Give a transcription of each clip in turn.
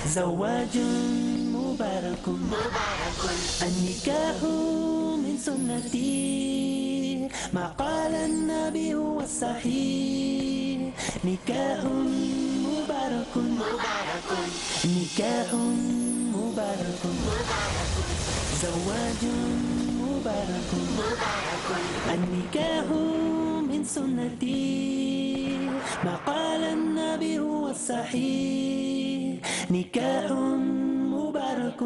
زواج مبارك النكاح من سنتي ما قال النبي هو الصحيح نكاح مبارك نكاح مبارك زواج مبارك النكاح من سنتي ما قال النبي هو الصحيح نكاح مبارك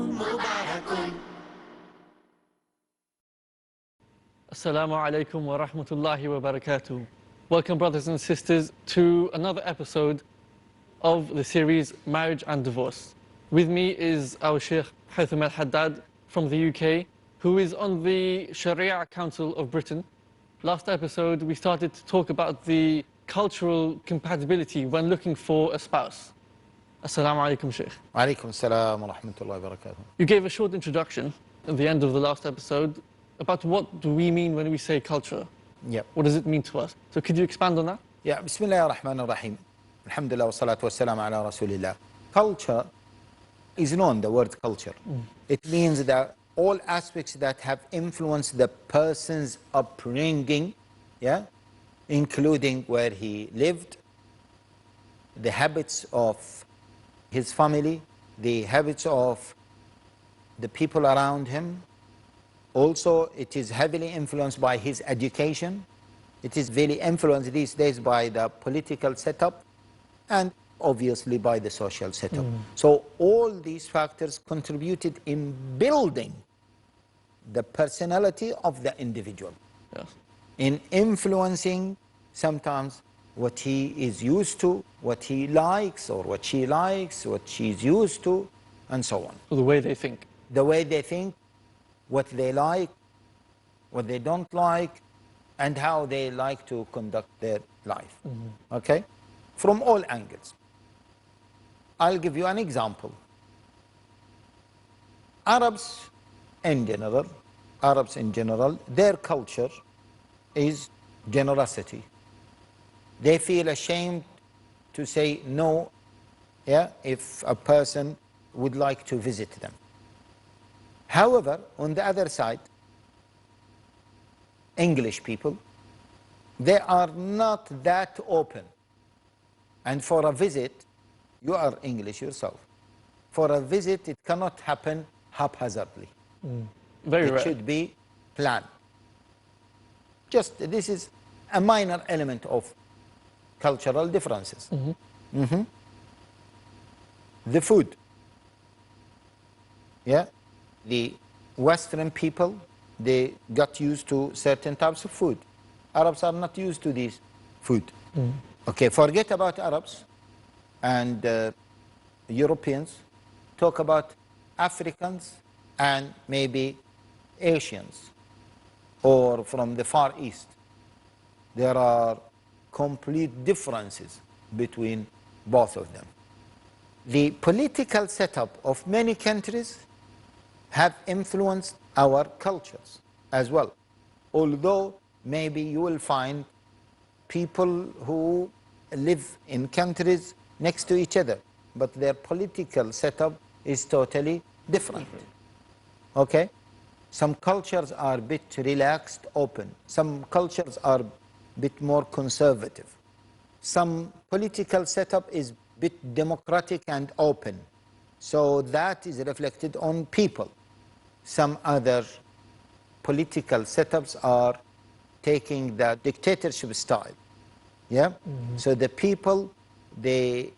Assalamu alaikum wa rahmatullahi wa barakatuh. Welcome, brothers and sisters, to another episode of the series Marriage and Divorce. With me is our Sheikh Haitham Al Haddad from the UK, who is on the Sharia Council of Britain. Last episode, we started to talk about the cultural compatibility when looking for a spouse. Assalamu alaikum, Sheikh. Alaikum salam wa rahmatullahi wa barakatuh. You gave a short introduction at the end of the last episode about what do we mean when we say culture. Yeah. What does it mean to us? So could you expand on that? Yeah. Bismillah ar-Rahman ar-Rahim. Alhamdulillah wa salatu wa salam ala Rasulillah. Culture is known, the word culture. It means that all aspects that have influenced the person's upbringing, yeah, including where he lived, the habits of his family, the habits of the people around him. Also, it is heavily influenced by his education. It is very influenced these days by the political setup and obviously by the social setup. So all these factors contributed in building the personality of the individual, Yes. in influencing sometimes what he is used to, what he likes or what she likes, what she's used to, and so on. So the way they think. The way they think, what they like, what they don't like, and how they like to conduct their life. Okay? From all angles. I'll give you an example. Arabs in general, their culture is generosity. They feel ashamed to say no, yeah, if a person would like to visit them. However, on the other side, English people, they are not that open. And for a visit, you are English yourself. For a visit, it cannot happen haphazardly. Very It rare. should be planned. Just this is a minor element of cultural differences. The food. Yeah, the Western people, they got used to certain types of food. Arabs are not used to this food. Okay, forget about Arabs and Europeans. Talk about Africans and maybe Asians or from the Far East. There are complete differences between both of them. The political setup of many countries have influenced our cultures as well. Although maybe you will find people who live in countries next to each other, but their political setup is totally different. Okay? Some cultures are a bit relaxed, open. Some cultures are a bit more conservative. Some political setup is a bit democratic and open. So that is reflected on people. Some other political setups are taking the dictatorship style. Yeah? So the people, they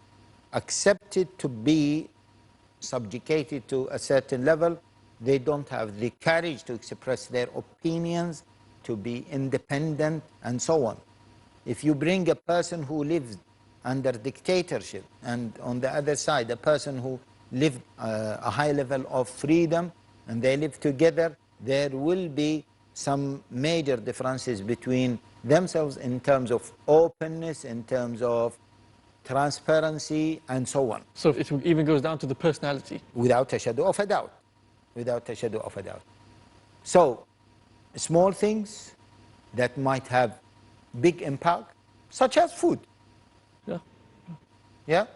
accept it to be subjugated to a certain level. They don't have the courage to express their opinions, to be independent, and so on. If you bring a person who lives under dictatorship, and on the other side, a person who lived a high level of freedom, and they live together, there will be some major differences between themselves in terms of openness, in terms of transparency, and so on. So it even goes down to the personality. Without a shadow of a doubt. Without a shadow of a doubt. So, small things that might have big impact, such as food. Yeah. Yeah?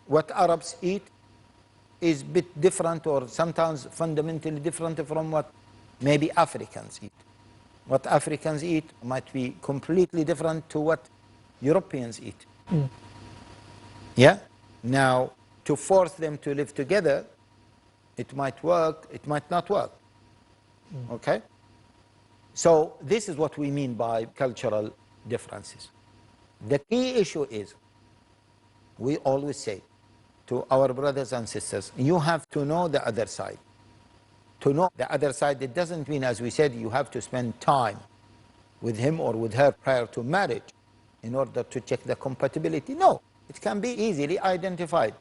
What Arabs eat is a bit different or sometimes fundamentally different from what maybe Africans eat. What Africans eat might be completely different to what Europeans eat. Yeah? Now, to force them to live together, it might work, it might not work. Okay? So this is what we mean by cultural differences. The key issue is, we always say to our brothers and sisters, you have to know the other side. To know the other side, it doesn't mean, as we said, you have to spend time with him or with her prior to marriage in order to check the compatibility. No, it can be easily identified.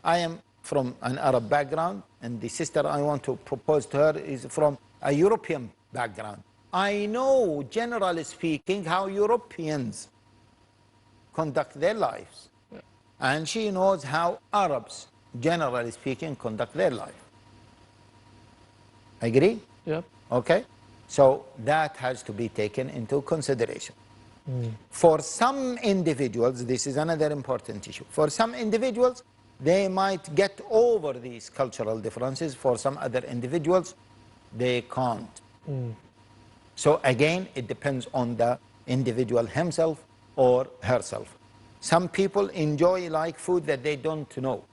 I am from an Arab background, and the sister I want to propose to her is from a European background. I know, generally speaking, how Europeans conduct their lives. And she knows how Arabs, generally speaking, conduct their life. Agree? Yeah. Okay? So that has to be taken into consideration. For some individuals, this is another important issue. For some individuals, they might get over these cultural differences. For some other individuals, they can't. So again, it depends on the individual himself or herself. Some people enjoy like food that they don't know.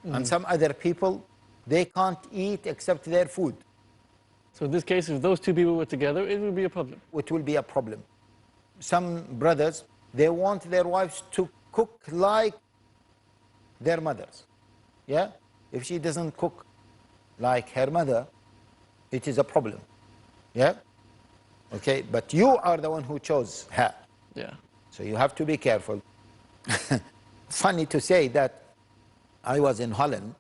And some other people, they can't eat except their food. So in this case, if those two people were together, it would be a problem. It will be a problem. Some brothers, they want their wives to cook like their mothers. Yeah? If she doesn't cook like her mother, it is a problem. Yeah? Okay, but you are the one who chose her. Yeah. So you have to be careful. Funny to say that I was in Holland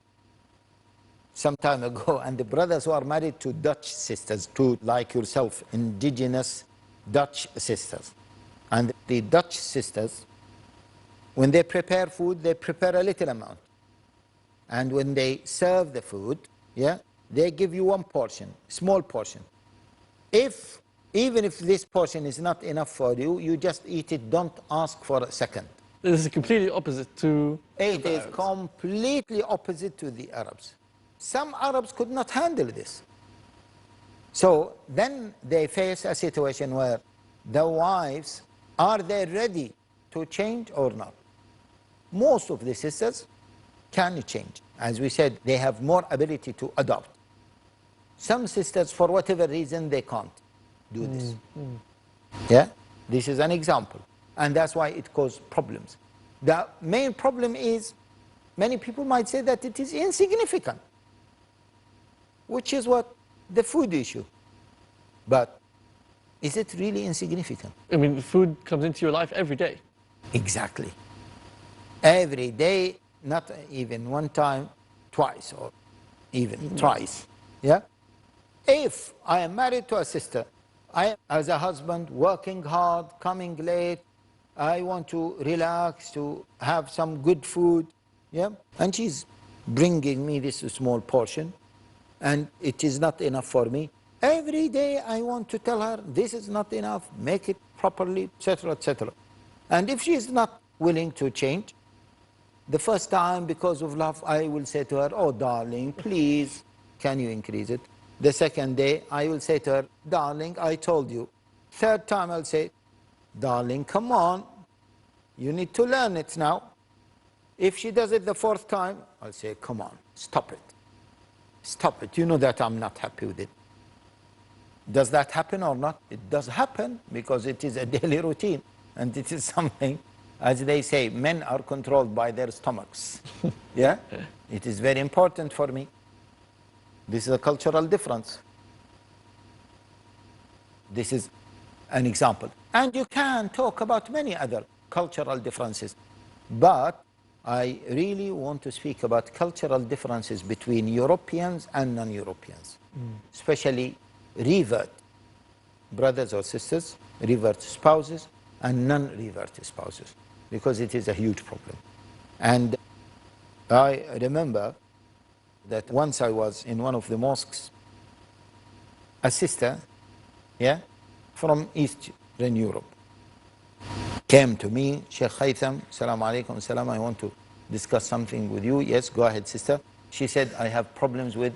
some time ago, and the brothers who are married to Dutch sisters, to like yourself, indigenous Dutch sisters. And the Dutch sisters, when they prepare food, they prepare a little amount. And when they serve the food, yeah, they give you one portion, small portion. Even if this portion is not enough for you, you just eat it, don't ask for a second. This is completely opposite to It the is Arabs. completely opposite to the Arabs. Some Arabs could not handle this. So then they face a situation where the wives, are they ready to change or not? Most of the sisters can change. As we said, they have more ability to adopt. Some sisters, for whatever reason, they can't do this. Yeah, this is an example. And that's why it causes problems. The main problem is, many people might say that it is insignificant, which is what the food issue. But is it really insignificant? I mean, food comes into your life every day. Exactly. Every day, not even one time, twice, or even thrice. Yeah? If I am married to a sister, I, as a husband, working hard, coming late, I want to relax, to have some good food, yeah? And she's bringing me this small portion, and it is not enough for me. Every day I want to tell her, this is not enough, make it properly, etc., etc. And if she is not willing to change, the first time, because of love, I will say to her, oh, darling, please, can you increase it? The second day, I will say to her, darling, I told you. Third time, I'll say, darling, come on, you need to learn it now. If she does it the fourth time, I'll say, come on, stop it. Stop it. You know that I'm not happy with it. Does that happen or not? It does happen because it is a daily routine. And it is something, as they say, men are controlled by their stomachs. Yeah? It is very important for me. This is a cultural difference. This is an example. And you can talk about many other cultural differences. But I really want to speak about cultural differences between Europeans and non-Europeans, especially revert brothers or sisters, revert spouses, and non-revert spouses, because it is a huge problem. And I remember that once I was in one of the mosques, a sister, yeah, from Eastern Europe, came to me, Sheikh Haitham, Assalamu alaikum, salam, I want to discuss something with you. Yes, go ahead, sister. She said, I have problems with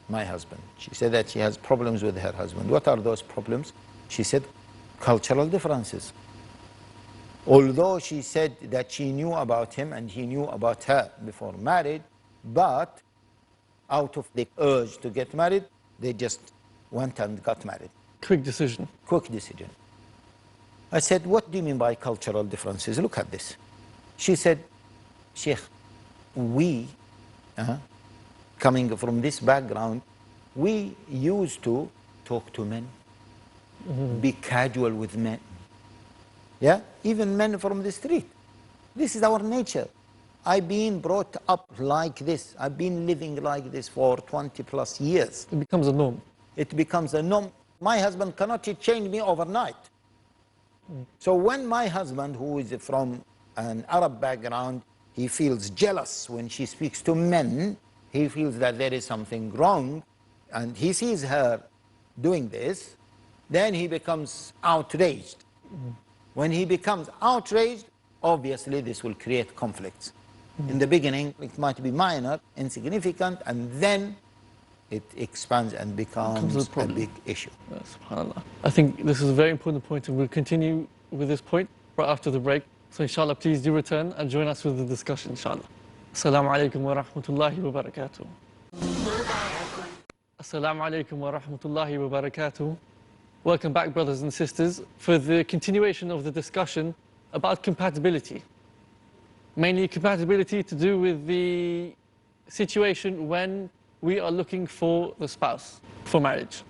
my husband. She said that she has problems with her husband. What are those problems? She said, cultural differences. Although she said that she knew about him and he knew about her before marriage, but out of the urge to get married, they just went and got married. Quick decision. Quick decision. I said, what do you mean by cultural differences? Look at this. She said, Sheikh, we, coming from this background, we used to talk to men, be casual with men. Yeah, even men from the street. This is our nature. I've been brought up like this. I've been living like this for 20 plus years. It becomes a norm. It becomes a norm. My husband cannot change me overnight. So when my husband, who is from an Arab background, he feels jealous when she speaks to men, he feels that there is something wrong, and he sees her doing this, then he becomes outraged. When he becomes outraged, obviously this will create conflicts. In the beginning, it might be minor, insignificant, and then it expands and becomes a big issue. SubhanAllah. I think this is a very important point, and we'll continue with this point right after the break. So inshallah, please do return and join us with the discussion, inshallah. Assalamu alaikum wa rahmatullahi wa barakatuh. Assalamu alaikum wa rahmatullahi wa barakatuh. Welcome back, brothers and sisters, for the continuation of the discussion about compatibility. Mainly compatibility to do with the situation when we are looking for the spouse for marriage.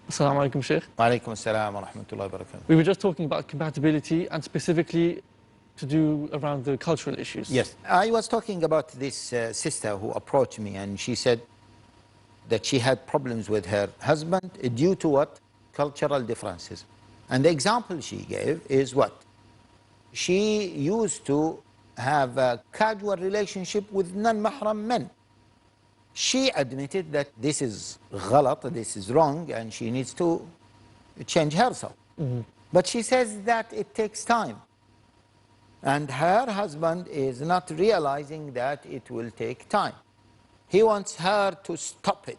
Assalamu alaikum, Shaykh. Wa alaikum assalam wa rahmatullahi wa barakatuh. We were just talking about compatibility and specifically to do around the cultural issues. Yes, I was talking about this sister who approached me, and she said that she had problems with her husband due to what? Cultural differences. And the example she gave is what? She used to have a casual relationship with non-mahram men. She admitted that this is ghalat, this is wrong, and she needs to change herself. But she says that it takes time. And her husband is not realizing that it will take time. He wants her to stop it.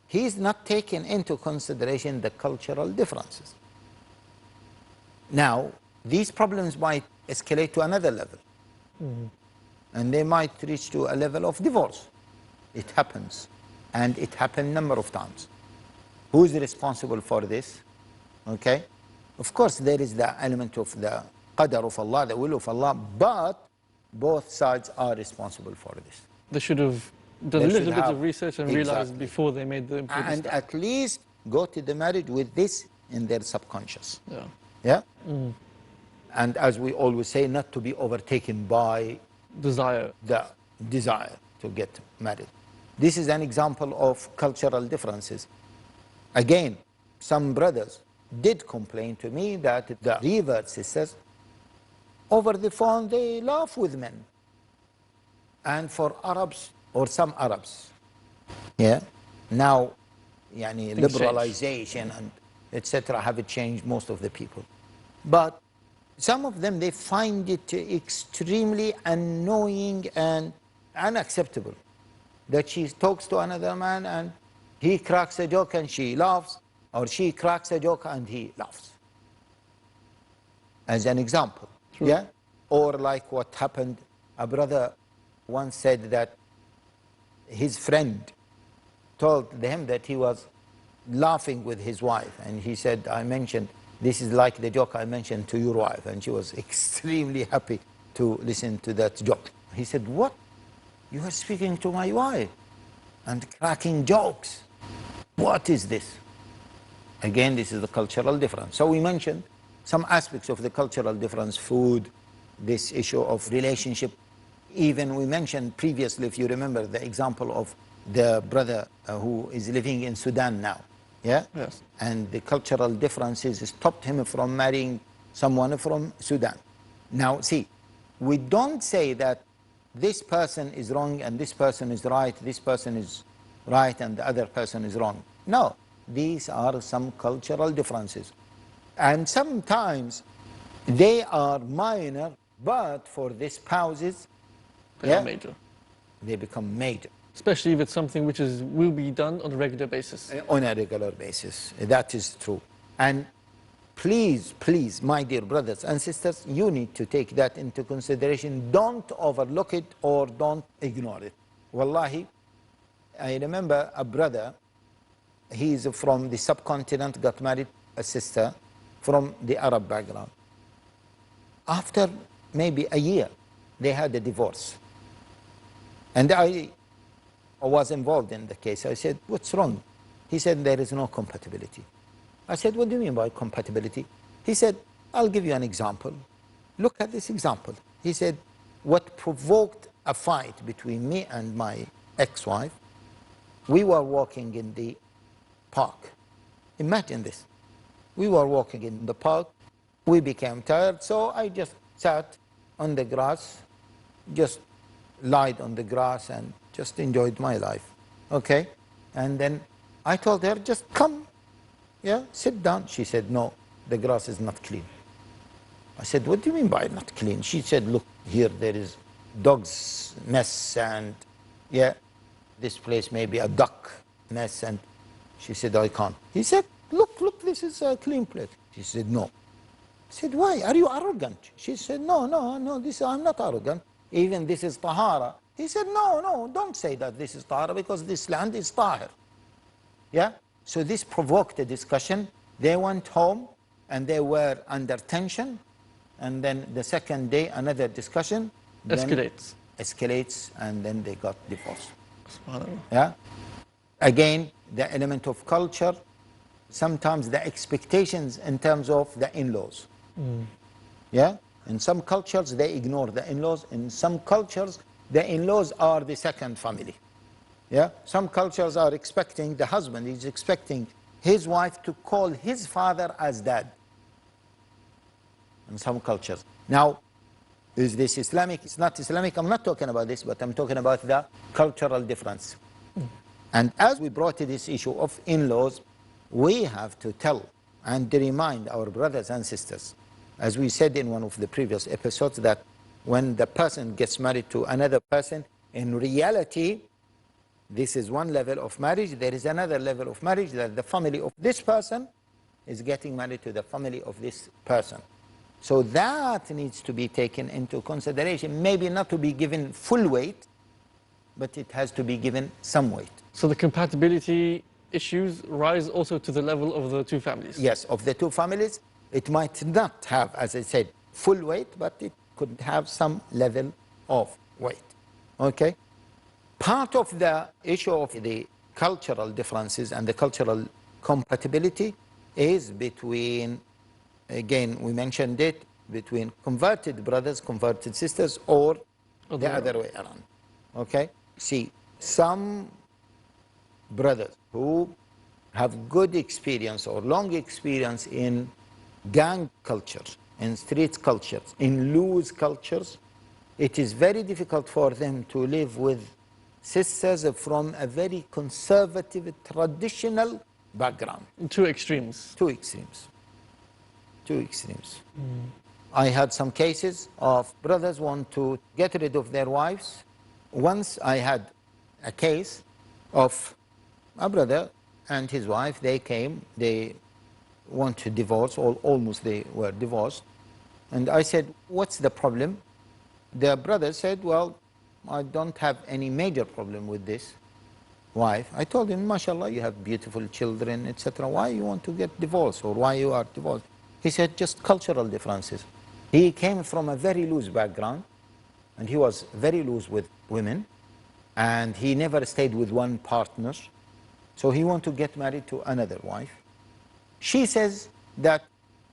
He's not taking into consideration the cultural differences. Now, these problems might escalate to another level. And they might reach to a level of divorce. It happens. And it happened a number of times. Who is responsible for this? Okay? Of course, there is the element of the qadar of Allah, the will of Allah, but both sides are responsible for this. They should have done a little bit of research and realized before they made the important and step. at least go to the marriage with this in their subconscious. Yeah. Yeah? And as we always say, not to be overtaken by Desire. the desire to get married. This is an example of cultural differences. Again, some brothers did complain to me that the revert sisters, over the phone, they laugh with men. And for Arabs, or some Arabs, yeah, now, yani, liberalization and etc. have changed most of the people. But some of them, they find it extremely annoying and unacceptable that she talks to another man and he cracks a joke and she laughs, or she cracks a joke and he laughs. As an example. True. Yeah? Or like what happened, a brother once said that his friend told him that he was laughing with his wife, and he said, I mentioned, this is like the joke I mentioned to your wife, and she was extremely happy to listen to that joke. He said, what? You are speaking to my wife and cracking jokes. What is this? Again, this is the cultural difference. So we mentioned some aspects of the cultural difference, food, this issue of relationship. Even we mentioned previously, if you remember, the example of the brother who is living in Sudan now. Yeah? Yes. And the cultural differences stopped him from marrying someone from Sudan. Now, see, we don't say that this person is wrong and this person is right, this person is right and the other person is wrong. No, these are some cultural differences. And sometimes they are minor, but for the spouses, they are major. they become major. Especially if it's something which will be done on a regular basis. On a regular basis. That is true. And please, please, my dear brothers and sisters, you need to take that into consideration. Don't overlook it or don't ignore it. Wallahi, I remember a brother, he's from the subcontinent, got married a sister from the Arab background. After maybe a year, they had a divorce. And I was involved in the case. I said, what's wrong? He said, there is no compatibility. I said, what do you mean by compatibility? He said, I'll give you an example. Look at this example. He said, what provoked a fight between me and my ex-wife, we were walking in the park. Imagine this. We were walking in the park. We became tired, so I just sat on the grass, just lied on the grass and just enjoyed my life, okay? And then I told her, just come, yeah, sit down. She said, no, the grass is not clean. I said, what do you mean by not clean? She said, look, here there is dog's mess and, yeah, this place may be a duck mess. And she said, I can't. He said, look, this is a clean place. She said, no. I said, why? Are you arrogant? She said, no, I'm not arrogant. Even this is tahara. He said, no, don't say that this is tahara because this land is tahir. Yeah? So this provoked a discussion. They went home and they were under tension. And then the second day, another discussion. Escalates and then they got divorced. Yeah? Again, the element of culture, sometimes the expectations in terms of the in-laws. Yeah? In some cultures, they ignore the in-laws. In some cultures, the in-laws are the second family. Yeah? Some cultures are expecting, the husband is expecting his wife to call his father as dad. In some cultures. Now, is this Islamic? It's not Islamic. I'm not talking about this, but I'm talking about the cultural difference. And as we brought to this issue of in-laws, we have to tell and remind our brothers and sisters, as we said in one of the previous episodes, that when the person gets married to another person, in reality, this is one level of marriage. There is another level of marriage that the family of this person is getting married to the family of this person. So that needs to be taken into consideration, maybe not to be given full weight, but it has to be given some weight. So the compatibility issues rise also to the level of the two families? Yes, of the two families. It might not have, as I said, full weight, but it could have some level of weight. Okay? Part of the issue of the cultural differences and the cultural compatibility is between, again, we mentioned it, between converted brothers, converted sisters, or the other way around. Okay? See, some brothers who have good experience or long experience in gang culture, in street cultures, in loose cultures, it is very difficult for them to live with sisters from a very conservative, traditional background. Two extremes. Two extremes. Two extremes. I had some cases of brothers want to get rid of their wives. Once I had a case of a brother and his wife. They came, they want to divorce, or almost they were divorced. And I said, what's the problem? The brother said, well, I don't have any major problem with this wife. I told him, mashallah, you have beautiful children, etc. Why you want to get divorced, or why you are divorced? He said, just cultural differences. He came from a very loose background, and he was very loose with women, and he never stayed with one partner. So he wanted to get married to another wife. She says that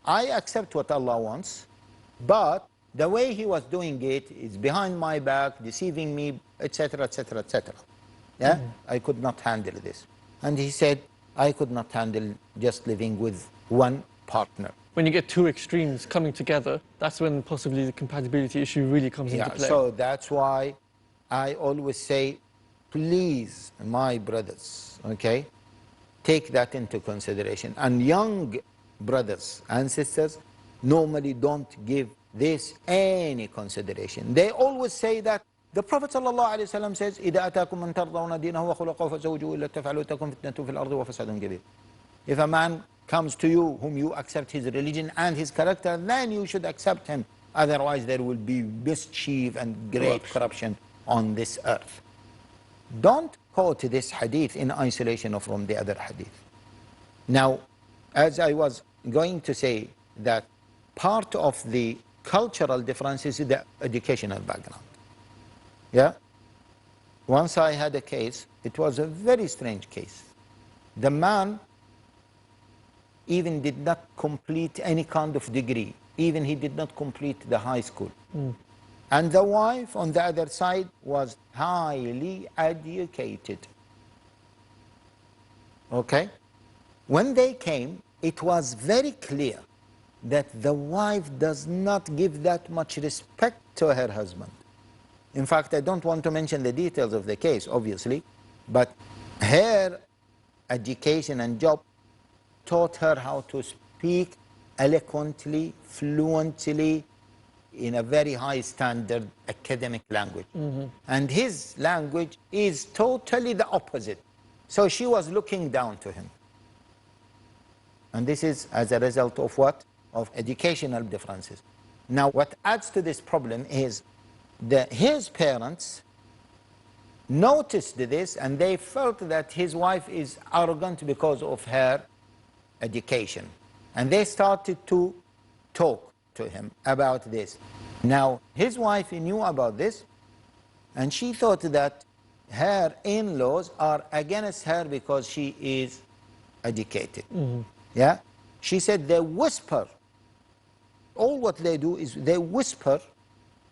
I accept what Allah wants, but the way he was doing it is behind my back, deceiving me, etc., etc., etc. Yeah, I could not handle this. And he said, I could not handle just living with one partner. When you get two extremes coming together, that's when possibly the compatibility issue really comes into play. So that's why I always say, please, my brothers, okay, take that into consideration. And young brothers and sisters normally don't give this any consideration. They always say that The Prophet ﷺ says, إِذَا أَتَاكُم مَنْ تَرْضَوْنَ دِينَهُ وَخُلُقَهُ فَزَوْجُوهُ إِلَّا تَفْعَلُوا تَكُنْ فِتْنَةٌ فِي الْأَرْضِ وَفَسَادٌ كَبِيرٌ. If a man comes to you whom you accept his religion and his character, then you should accept him. Otherwise there will be mischief and great corruption on this earth. Don't quote this hadith in isolation from the other hadith. Now, as I was going to say, that part of the cultural differences is the educational background. Yeah? Once I had a case, it was a very strange case. The man even did not complete any kind of degree. Even he did not complete the high school. And the wife on the other side was highly educated. Okay? When they came, it was very clear that the wife does not give that much respect to her husband. In fact, I don't want to mention the details of the case, obviously, but her education and job taught her how to speak eloquently, fluently, in a very high standard academic language. And his language is totally the opposite. So she was looking down to him. And this is as a result of what? Of educational differences. Now, what adds to this problem is that his parents noticed this and they felt that his wife is arrogant because of her education. And they started to talk to him about this. Now, his wife knew about this and she thought that her in-laws are against her because she is educated. Yeah? She said they whisper. All what they do is they whisper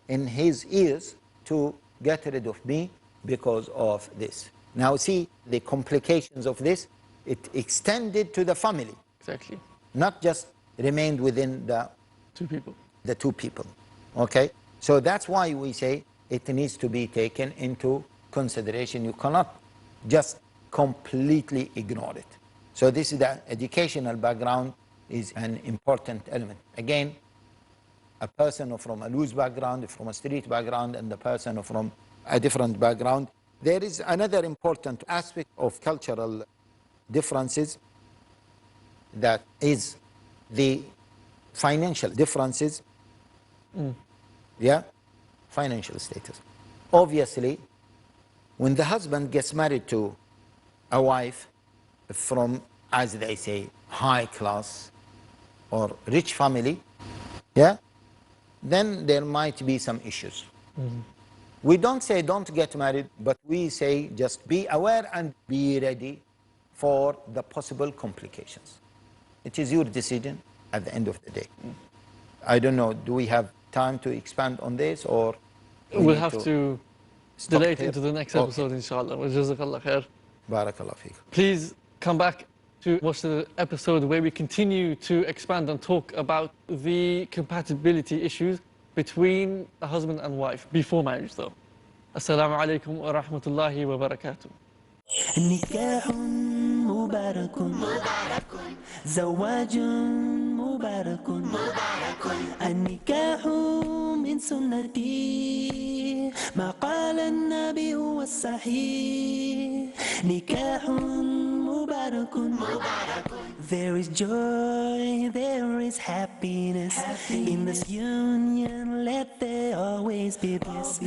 in his ears to get rid of me because of this. Now see the complications of this. It extended to the family. Exactly. Not just remained within the two people. Okay? So that's why we say it needs to be taken into consideration. You cannot just completely ignore it. So this is the educational background is an important element. Again, a person from a loose background, from a street background, and a person from a different background. There is another important aspect of cultural differences, that is the financial differences. Yeah? Financial status. Obviously, when the husband gets married to a wife from, as they say, high class or rich family, yeah, then there might be some issues. We don't say don't get married, but we say just be aware and be ready for the possible complications. It is your decision at the end of the day. I don't know, do we have time to expand on this, or we'll have to delay it here? into the next episode, inshallah. Jazakallah khair. Barakallah feek. Please come back to watch the episode where we continue to expand and talk about the compatibility issues between a husband and wife before marriage, though. Assalamu alaikum wa rahmatullahi wa barakatuh. نكاح مبارك زواج مبارك النكاح من سنتي ما قال النبي هو الصحيح نكاح مبارك There is joy, there is happiness in this union, let there always be bliss.